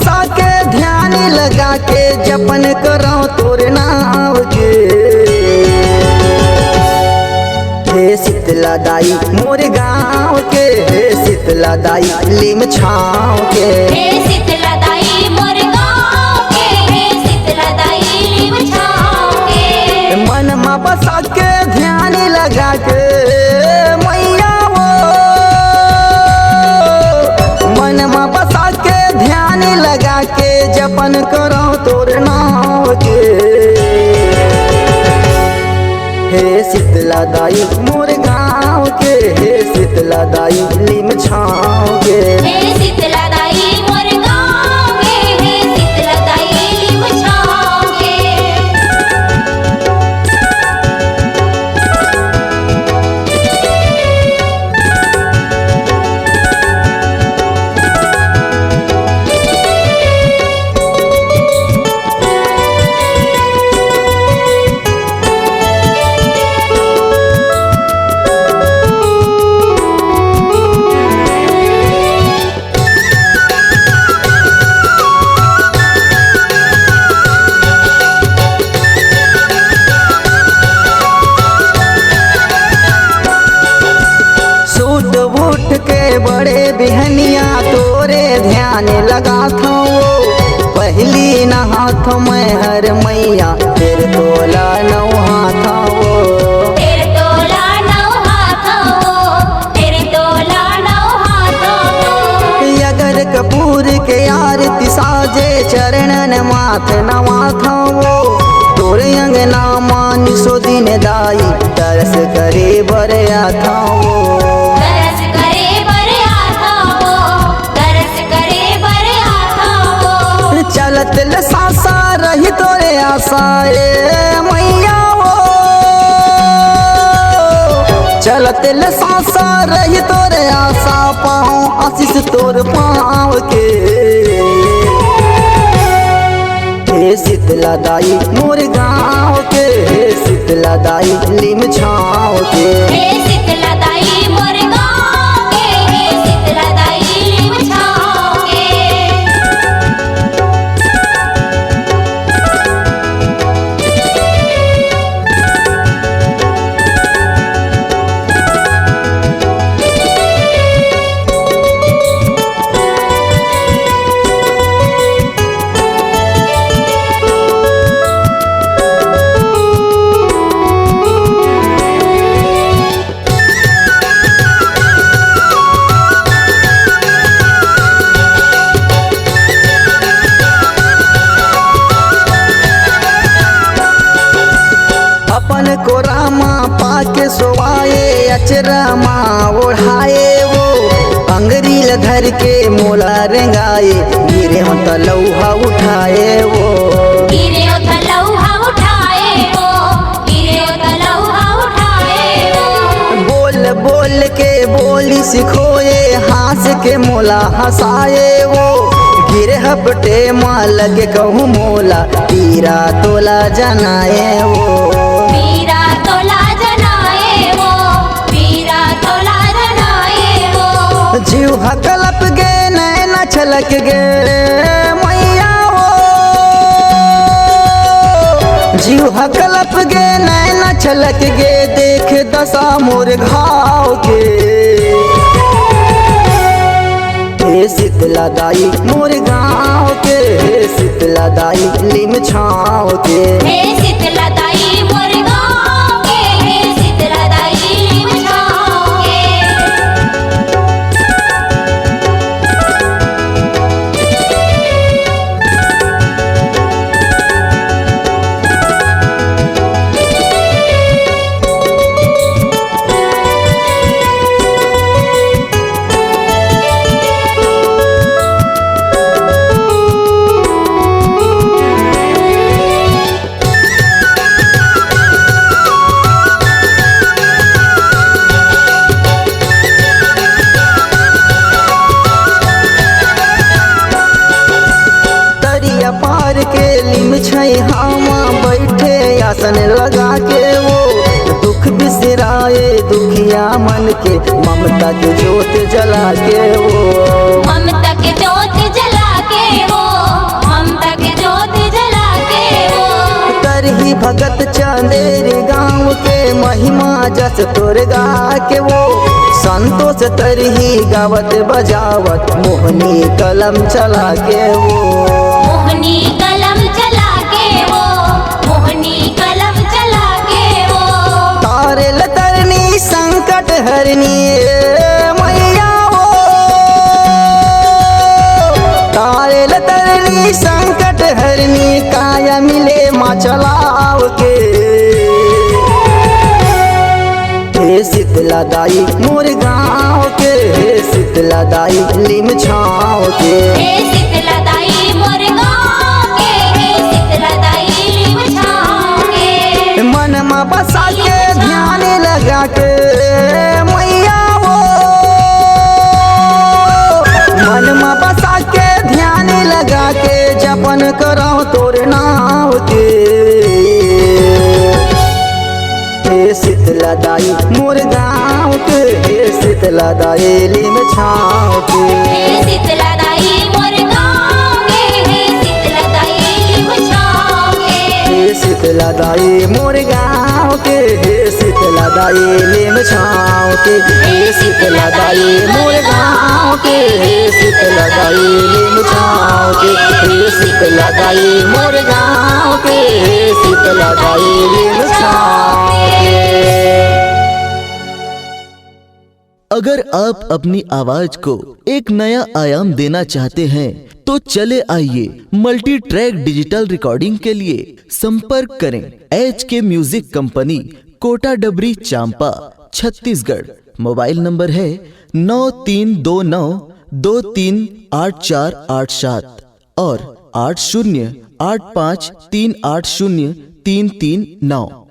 बसा के ध्यान लगा के जपन करो तोर नाम के। हे शीतला दाई मोर गाँव के, हे शीतला दाई लिम छाँव के। हे शीतला दाई मोर गाँव के, हे शीतला दाई लिम छाँव के। मन में बसा के ध्यान लगा के मैया वो, मन में बसा के ध्यान लगा के जपन करो तोर नाम के। हे शीतला दाई मोर गाँव के, हे शीतला दाई लिम छाँव के। हे शीतला दाई मोर गाँव के, हे शीतला दाई लिम छाँव के। सूट बूट के बड़े बिहनिया तोरे ध्यान लगा था वो। पहली नहाथ में हर मैया फिर तोला नौहा था वो। तेरे तोला नौ हाथों वो, तेरे तोला नौ हाथों वो। अगर कपूर के आरती साजे चरणन माथ नवा था वो। तोरे अंगना मानी सो दिन दाई तरस करे बरया था वो। तरस करे बर आता वो, तरस करे बर आता वो। चलत लसासा रही तोरे आशाए मैया वो। चलत लसासा रही तोरे आशा पाँव आशीष तोर पाँव के। हे शीतला दाई मोर गाँव के, हे शीतला दाई लिम छाँव के। हे शीतला दाई मोर गाँव के, हे शीतला दाई लिम छाँव के। अपन को रामा पाके सोवाए अचरा माँ ओढ़ाए वो। अंगरील धर के मोला रेंगाए गिरे हो तलौहा उठाए वो। गिरे ओ तलौहा उठाए वो, गिरे ओ तलौहा उठाए वो। बोल बोल के बोली सिखोए हंस के मोला हंसाए वो। गिरे हपटे माँ लगे कहूँ मोला तीरा तोला जनाए वो। वीरा तोला जनाए वो, वीरा तोला जनाए वो। जीव हकलप गे नैना छलक गे मैया वो। जीव हकलप गे नैना छलक गे देख दशा मोर घाव के। हे शीतला दाई मोर गाँव के, हे शीतला दाई लिम छाँव के। हे शीतला दाई मोर गाँव के, हे शीतला दाई लिम छाँव के। आसन लगा के वो दुख बिसराए दुखिया मन के, ममता के जोत जला के वो ममता के जोत जला के वो भगत चंदेरी गाँव के महिमा जस तोर गा के वो संतोष तरही गावत बजावत मोहनी कलम चला के वो मोहनी कलम चला के वो मोहनी कलम चला के वो तारे लतरनी संकट हरनी मैया हो तारे लतरनी संकट हरनी काया मिले माँ चलाव के हे शीतला दाई मोर गाँव के हे शीतला दाई लिम छाँव के हे शीतला दाई मोर गाँव के हे शीतला दाई लिम छाँव के मन में बसा के ध्यान लगा के मैया हो मन में बसा के ध्यान लगा के जपन करो तोर नाव के हे शीतला दाई मोर गाँव के हे शीतला दाई लिम छाँव के हे शीतला दाई मोर गाँव के हे शीतला दाई लिम छाँव के हे शीतला दाई मोर गाँव के हे शीतला दाई लिम छाँव के हे शीतला दाई मोर गाँव के हे शीतला दाई लिम छाँव के हे शीतला दाई मोर गाँव के हे शीतला दाई लिम छाँव के। अगर आप अपनी आवाज को एक नया आयाम देना चाहते हैं तो चले आइए मल्टी ट्रैक डिजिटल रिकॉर्डिंग के लिए संपर्क करें HK म्यूजिक कंपनी कोटा डबरी चांपा छत्तीसगढ़। मोबाइल नंबर है 9329238487 और 8085380339।